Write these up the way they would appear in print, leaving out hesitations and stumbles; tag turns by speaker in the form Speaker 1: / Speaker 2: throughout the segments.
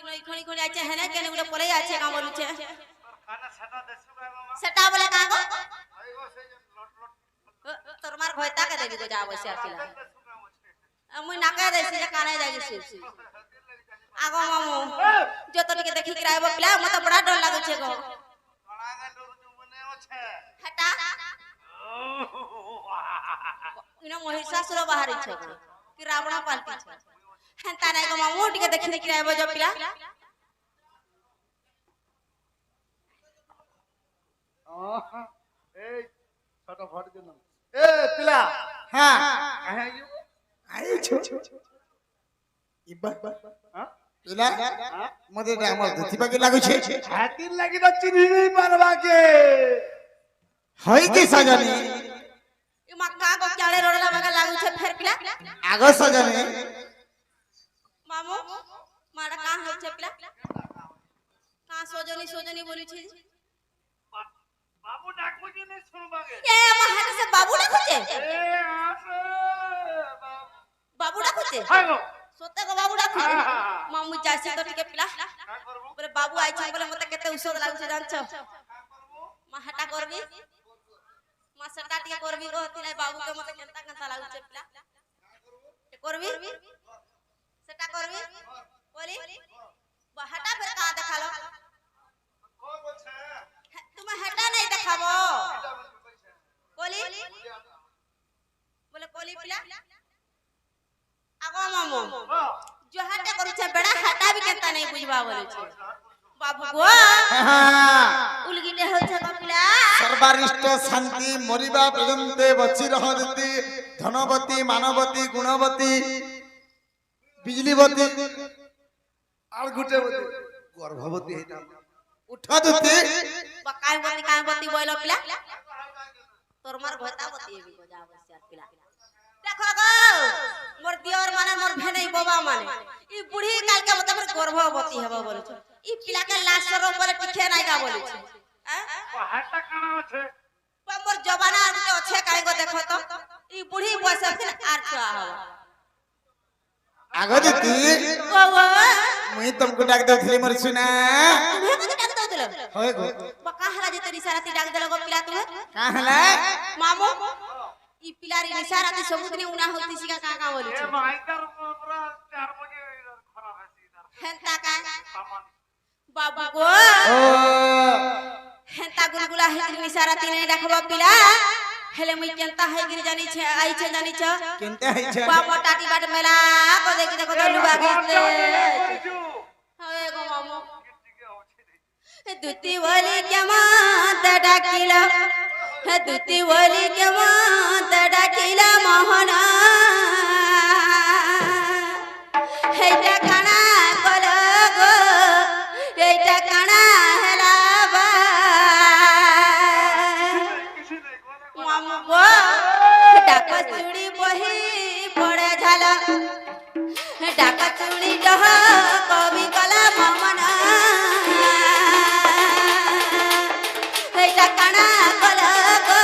Speaker 1: खणी खणी आचे है ना केने गुटे पले आचे का बोलुचे खाना छटा देसु का मामा सेटा बोले का गो आइगो से लट तोर मार भयता के देबी गो जा बसे आतिला मुई नाका देसी जे काने जागी सुसी आगो मामू जो तो टिके देखि कराइबो पिला मते बड़ा डर लागै छे गो बड़ा डर जुमने ओछे हटा इनो महिषासुर बाहरी छे कि रावण पालती छे हेंता नै गो मामू टिके देखि कराइबो जो पिला
Speaker 2: ए छोटा फट देना ए पिला
Speaker 3: हां
Speaker 2: कहे आइयो
Speaker 3: आई छो इबा
Speaker 2: हां
Speaker 3: पिला मते हमर धतिबा के लागै छे
Speaker 2: हाथी लागि त चिन्हि नै पारबा के
Speaker 3: हई के सजनी
Speaker 1: ई मक्का को क्याले रोडला बगा लागु छे फेर पिला
Speaker 3: आगो सजनी
Speaker 1: मामू मारा का होय छे पिला का सोजनी बोली छे
Speaker 2: बाबू डाकू जी ने सुनबागे
Speaker 1: ए महान से बाबू डाकू छे
Speaker 2: ए
Speaker 1: बाबू डाकू छे
Speaker 2: हागो
Speaker 1: सोते को बाबू डाकू मामू जासी तो टिके पिला
Speaker 2: का करबो
Speaker 1: बोले बाबू आइ छे बोले मते केते औषध लागु छे जानछो मा हटा करबी मा सटा टिके करबी कहती नै बाबू के मते केंता लागु छे पिला करबी सेटा करबी बोली हटा फिर का देखालो
Speaker 2: को बोलछे
Speaker 1: तुम हटा नहीं देखाबो कोली बोले कोली पिला आगो मामू जो हटा करू छे बड़ा हटा भी केंता नहीं बुझबा बोले छे बाबू गो उलगिटे हो छे पिला
Speaker 3: सर्वारिष्ट शांति मरिबा पर्यंते बची रहंती धनवती मानवती गुणवती बिजलीवती
Speaker 2: आर गुटे गर्भवती हेता
Speaker 3: उठा दती
Speaker 1: काय बती बोलो पिला तोर मार भतावती भी को जा बस पिला देखो गो मोर दियोर माने मोर भेनै बाबा माने ई बूढ़ी काल के मतलब गर्भवती हेबो बोले छ ई पिला के लाशर ऊपर टिके नै का बोले छ
Speaker 2: हाटा काना छे
Speaker 1: मोर जवाना के अच्छे काय गो देखो तो ई बूढ़ी बस आर का हो
Speaker 3: आगो दती
Speaker 1: वो
Speaker 3: मुई तुमको डाक दथली मर सुना
Speaker 1: तुम्हें को डाक दो दिलो
Speaker 3: होय गो
Speaker 1: बका हला जे तेरी साराती डाक देलो गो पिला तुम्हें
Speaker 3: का हला
Speaker 1: मामू ई पिलारी निसाराती समुद्री उना होती सिका का बोली
Speaker 2: ए
Speaker 1: छ
Speaker 2: माइकर पूरा 4 बजे खराब है इधर
Speaker 1: हेंता का
Speaker 2: सामान
Speaker 1: बाबू गो
Speaker 3: ओ
Speaker 1: हेंता गुलगुला है निसाराती नै रखबो पिला हेले मुई केंता है गिर जानी छे आई छे जानी छ
Speaker 3: केनते है छ
Speaker 1: बाबा टाटी बाट मेला को देखो तो लुबा गिरले होए गो मामू दुती वाली के मात डाकिला दुती वाली के मात डाकिला मोहना हेटा काना कोलो गो हेटा काना हलाबा मामू गो डाका चूड़ी बही पड़े झाला डाका चूड़ी डह कवि कला ममना हेटा काना कोलो गो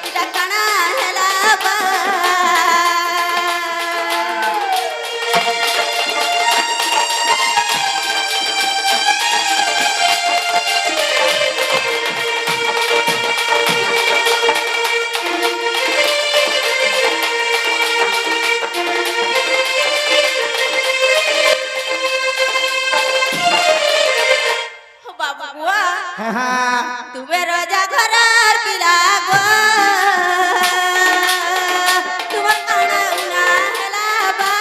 Speaker 1: हेटा काना हलाबा बाबू गो तुमे राजा घरार पिला गो तुम काना उना हलाबा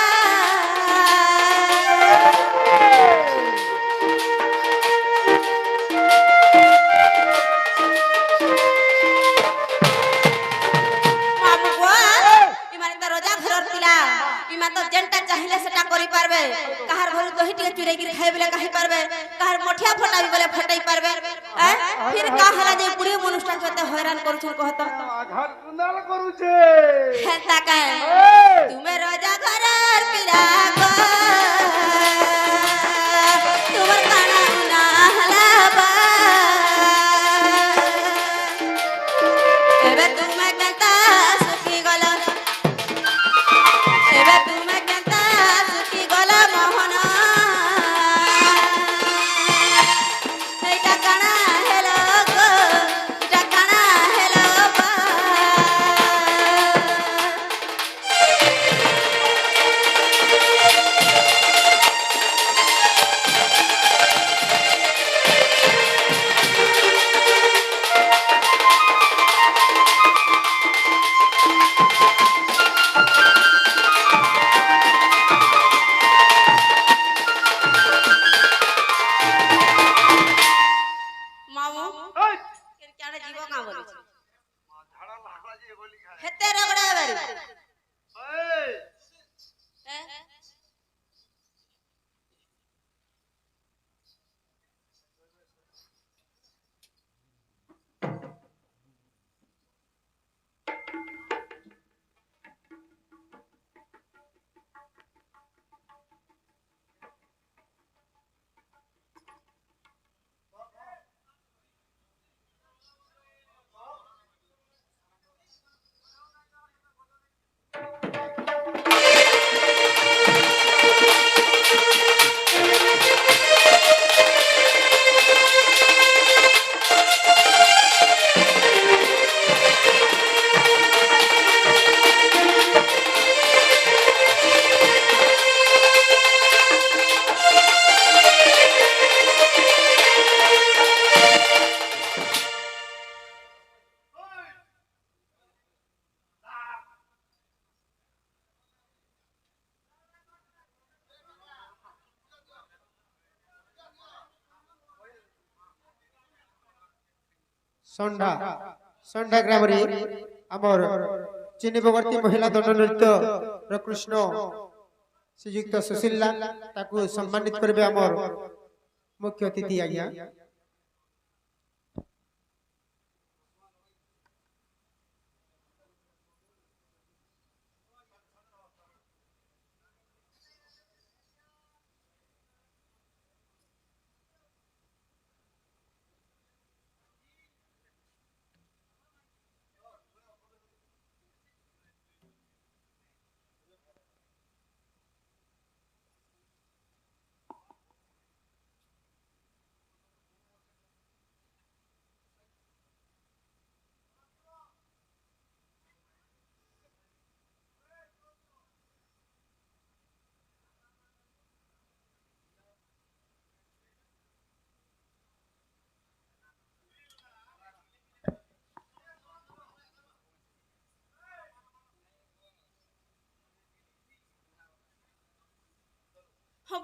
Speaker 1: बाबू गो इमाने तो राजा घरार पिला इमा तो जेंटा चाहिले सेटा करि पारबे कहार घर दही टिके चुरै गिर खाइ बेले कहि पारबे कहार मठिया फटाबी बेले फटाई पारबे फिर का हला जे बुढ़ी मनुष्य केते हैरान करू छ कहत
Speaker 2: घर कुंदाल करू छे
Speaker 1: हेता काहे तुमे राजा घरार पिला गो तुमर काना उना हलाबा एबे तुमे केता सुखी गला एबे तुमे केता सुखी गला मोहना
Speaker 4: ଷଣ୍ଢା ଷଣ୍ଢା ଗ୍ରାମରେ ଆମର ଚିନିବଗର୍ତ୍ତୀ ମହିଳା ଦଣ୍ଡ ନୃତ୍ୟର କୃଷ୍ଣ ଶ୍ରୀଯୁକ୍ତ ସୁଶୀଲା ତାକୁ ସମ୍ମାନିତ କରିବେ ଆମର ମୁଖ୍ୟ ଅତିଥି ଆଜ୍ଞା।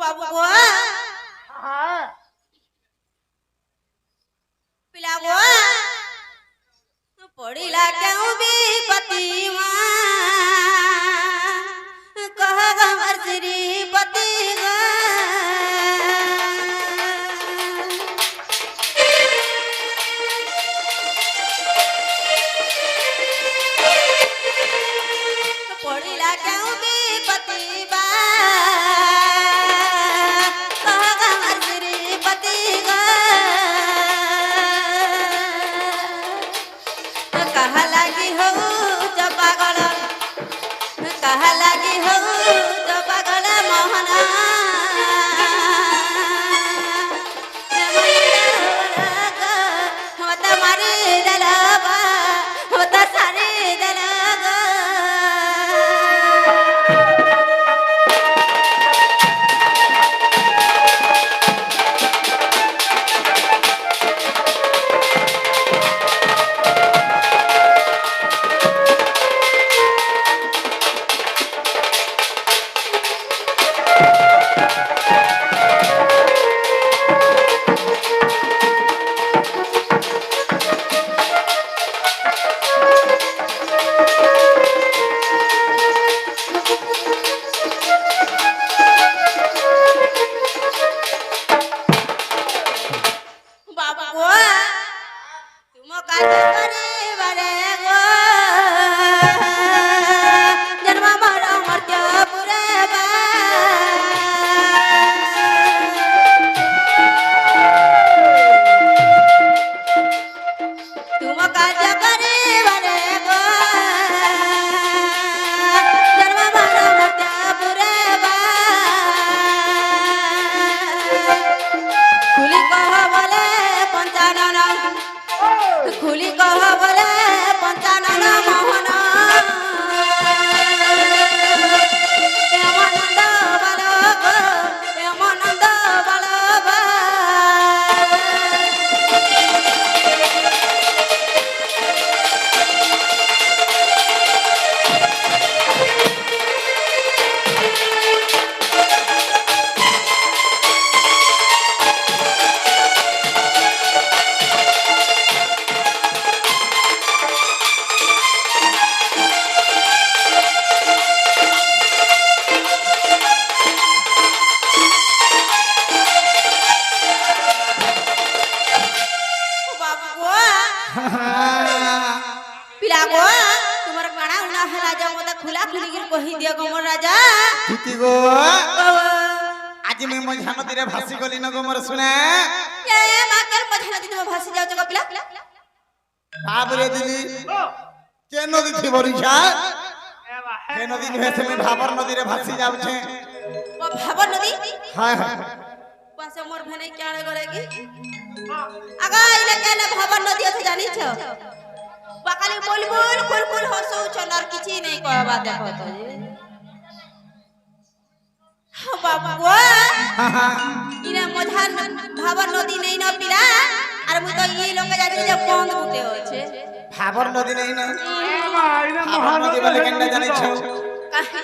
Speaker 1: बाबू गो पिला गो पड़िला क्यों भी पति कह हमर श्रीपति गो पड़िला क्यों भी पति कहा लगी हो तो पागल मोहन हो तो मारी दलबा हो तो सारी दलबा खुली कह बोले पंचानन मोहन प्रेमानंद बालक प्रेमानंद बालक पिला गो तुमर काना उना हला जा मते खुला खुली गिर कहि दिया गो मोर राजा
Speaker 3: धुती गो आज मैं मझा नदी रे भासी गली न गो मोर सुना
Speaker 1: ए माकर मझा नदी में भासी जाउ जगो पिला
Speaker 3: बाप रे दिली के नदी थी बरिछा के नदी नुहे से मैं भाबर नदी रे भासी जाउ छे
Speaker 1: ओ भाबर नदी
Speaker 3: हां हां
Speaker 1: पासे मोर भने क्याणे करेगी आगा इले केले भाबर नदी अछि जानि छ बाकाली बुलबुल कुलकुल हसौ छनर किछि नै कहबा देखो तो बाबू इने मझान भाबर नदी नै न पिला आर मु तो ई लोग जानि जे बंद उठे होछे
Speaker 3: भाबर नदी नहीं ना
Speaker 2: ए भाई ना
Speaker 3: भाबर नदी बोले केन्ना जानि छौ
Speaker 1: काहे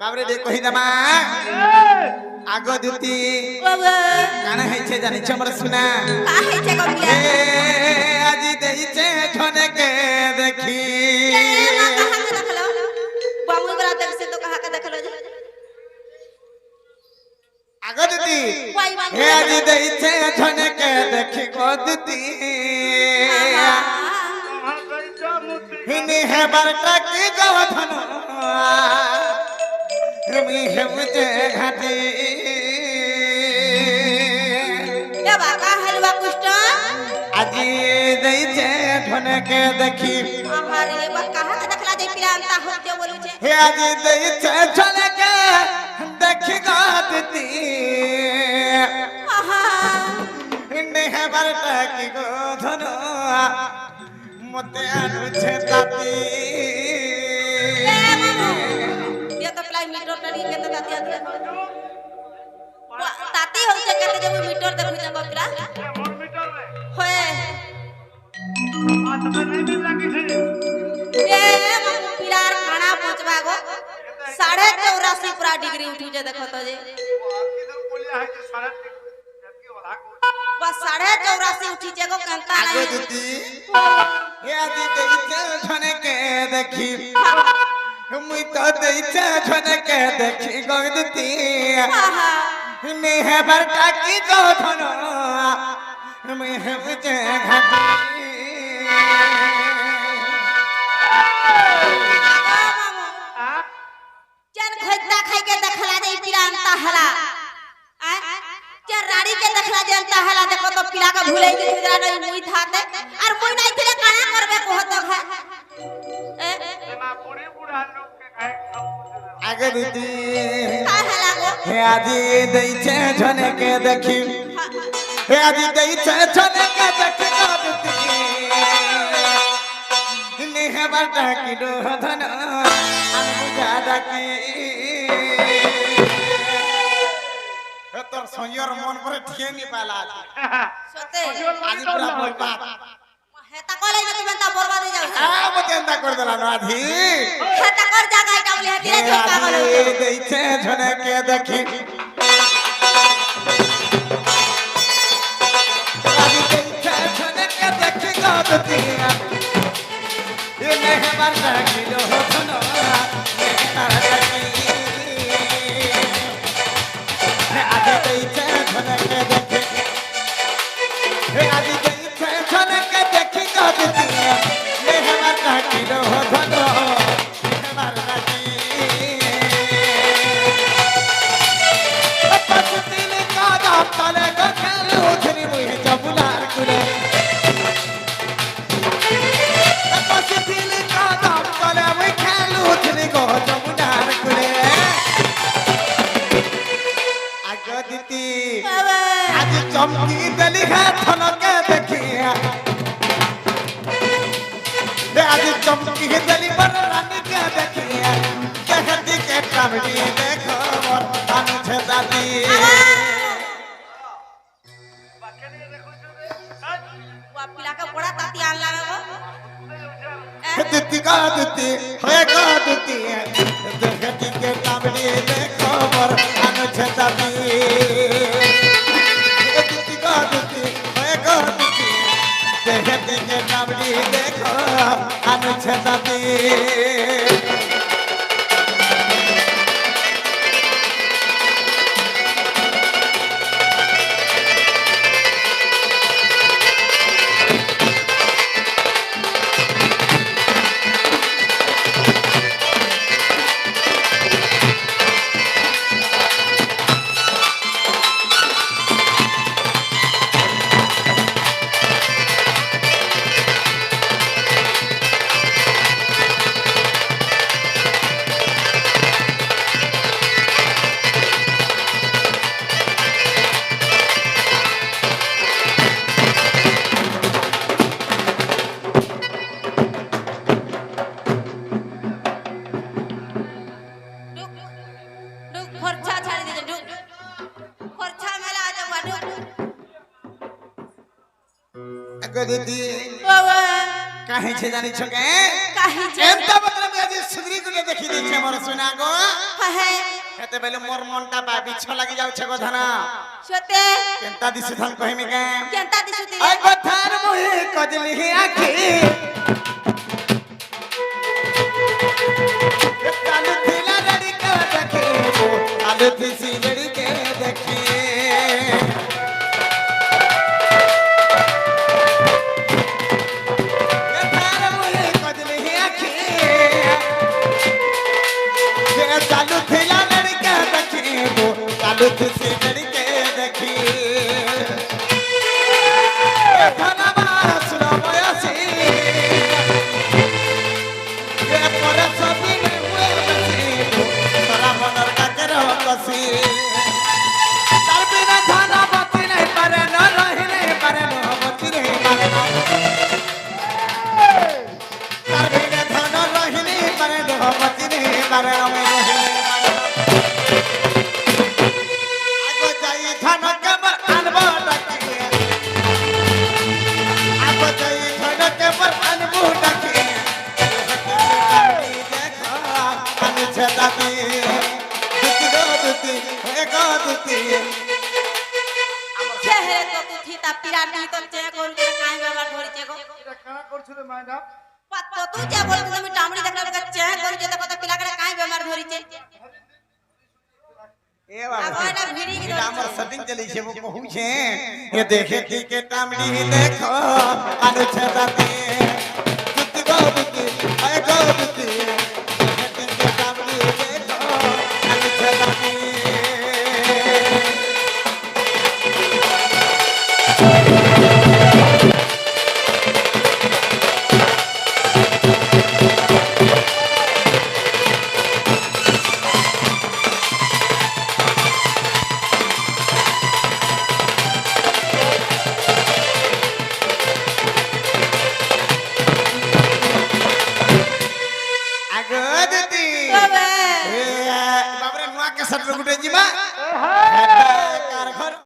Speaker 3: बाबरे दे कहि दमा आगो दुती
Speaker 1: बाबा
Speaker 3: काना है छे जानि छ हमर सुना
Speaker 1: काहे छे गपिया
Speaker 3: ए আজি দেইছে ঝনকে দেখি
Speaker 1: कहाँ के देखलो बाबू बरा देख से तो कहाँ के देखलो जे
Speaker 3: আগো দিদি হে আজি দেইছে ঝনকে দেখি গো দিদি
Speaker 2: तुम्हार दैचा मुती
Speaker 3: हिनी है बरटा की गो धनु रमी है मुझे घाटी
Speaker 1: ए बाका हलवा कुष्ट
Speaker 3: আজি দেইছে ঝনকে দেখি
Speaker 1: हमारे बा कहाँ के देखला जे पिरांता हो जे बोलू छे
Speaker 3: হে আজি দেইছে ঝনকে দেখি গো দিদি
Speaker 1: आहा
Speaker 3: हिनी है बरटा की गो धनु मते आनुछे ताती
Speaker 1: ये तो प्लाई मीटर टरी के तो ताती आती ताती हो जे कहते जब मीटर देखु जे बकरा
Speaker 2: ये मोर मीटर रे
Speaker 1: होए
Speaker 2: आ तबे नहीं मिल लगी छे
Speaker 1: ए मम्मी पिरार खाना पूछबा गो 84.5 पूरा डिग्री उठी जे देखो तो जे
Speaker 2: किधर बोलिया है कि सारा की ओला को
Speaker 1: बस 84.5 उठी जे गो कंता
Speaker 3: आगे
Speaker 1: नहीं
Speaker 3: दीदी हे आदि देइছে ঝনকে দেখি मुई तो देइছে ঝনকে দেখি গো দিদি
Speaker 1: आहा
Speaker 3: নে হে বরটা কি গো ধনো মুই হে বুঝে ঘাটি
Speaker 2: आ
Speaker 1: चल खद्दा खाई के देखला जे पिरांता हला आ चल राड़ी के देखला जे अंता हला देखो तो पिला के भूले के सुदरा नहीं मुई थाते और मुई नहीं थिले काना करबे को तो खा ए
Speaker 2: ना बूढ़ी बूढ़ा लोग के खाए सब
Speaker 3: आगे दीदी
Speaker 1: का हला गो
Speaker 3: हे आदि देइছে ঝনকে দেখি हे आदि देइছে ঝনকে দেখি গো দিদি নে হে বরটা কি গো ধনো আমি বুঝা ডাকি তোর সঞ্জর মন পরে ঠিয়ে নি পালা
Speaker 1: सोते
Speaker 3: আজি পুরা বলবা
Speaker 1: हेता कॉलेज में तुम ता बर्बाद हो जाओ
Speaker 3: মতে এন্তা করে দিলা না আধি
Speaker 1: हेता कर जागा এটা বলি হেতিরে
Speaker 3: হে
Speaker 1: ঝোকা
Speaker 3: আদি
Speaker 1: গলো
Speaker 3: দেইছে ঝনকে দেখি আদি দেইছে ঝনকে দেখি গো দিদি এ নেহে বারটা কিলো ধনো নে তার দেখি হে আদি দেইছে ঝনকে দেখি হে আদি দেইছে ঝনকে দেখি গো দিদি নেহে বারটা কিলো ধনো নে বারটা কি पसतिल का दाम तले गो खेलू धनी मुई जबुलार कुले पसतिल का दाम तले मुई खेलू धनी गो जबुलार कुले आगो दीदी
Speaker 1: बाबा
Speaker 3: आज चमकी दली है थनके देखिया आज चमकी दली पर रानी के देखिया कहती के कामड़ी देखो मोर अनुछे दादी
Speaker 2: बाके नहीं देखो जो रे आज
Speaker 1: वो पिला का बड़ा ताती आन लावे गो
Speaker 3: दित्ती का दित्ती है का दित्ती कहती के कामड़ी देखो मोर अनुछे दादी दित्ती का दित्ती है का दित्ती कहती के कामड़ी देखो अनुछे दादी दिदी काहे छे जानी छके एंता मतलब आज सुधरी को देखि दै छे मोर सुना गो
Speaker 1: है
Speaker 3: हेते बेले मोर मनटा बा बिछ लागि जाउ छे गो धना
Speaker 1: সতে
Speaker 3: কেনতা দিছে ধান কহিমি কে
Speaker 1: কেনতা দিছুতি
Speaker 3: আই কথার মুহি কজলি আখি কালু থিলা লড়ি কে দেখে কালু থিসি লড়ি কে দেখে কথার মুহি কজলি আখি কালু থিলা লড়ি কে দেখে কালু থিসি লড়ি কে দেখি
Speaker 1: চেহারে তো তুই তা পিরানি তো চে করু কাই ব্যবহার ধরিছে গো
Speaker 2: এটা কারা করছিল মাইনা
Speaker 1: পাত তুই যা বলছিস আমি টামড়ি দেখলা দেখে চে করু যে কথা পিলা করে কাই ব্যবহার ধরিছে
Speaker 3: ए बाबा
Speaker 1: अब ना भिड़ी की
Speaker 3: ये हमर सेटिंग चली छे वो कहू छे ये देखे की के टामड़ी देखो अनुच्छेदाते दुति गो दुति आय गो दुति सेटिंग के टामड़ी देखो अनुच्छेदाते आगो दुति
Speaker 1: बाबा
Speaker 3: ए बाबरे नुआ के सट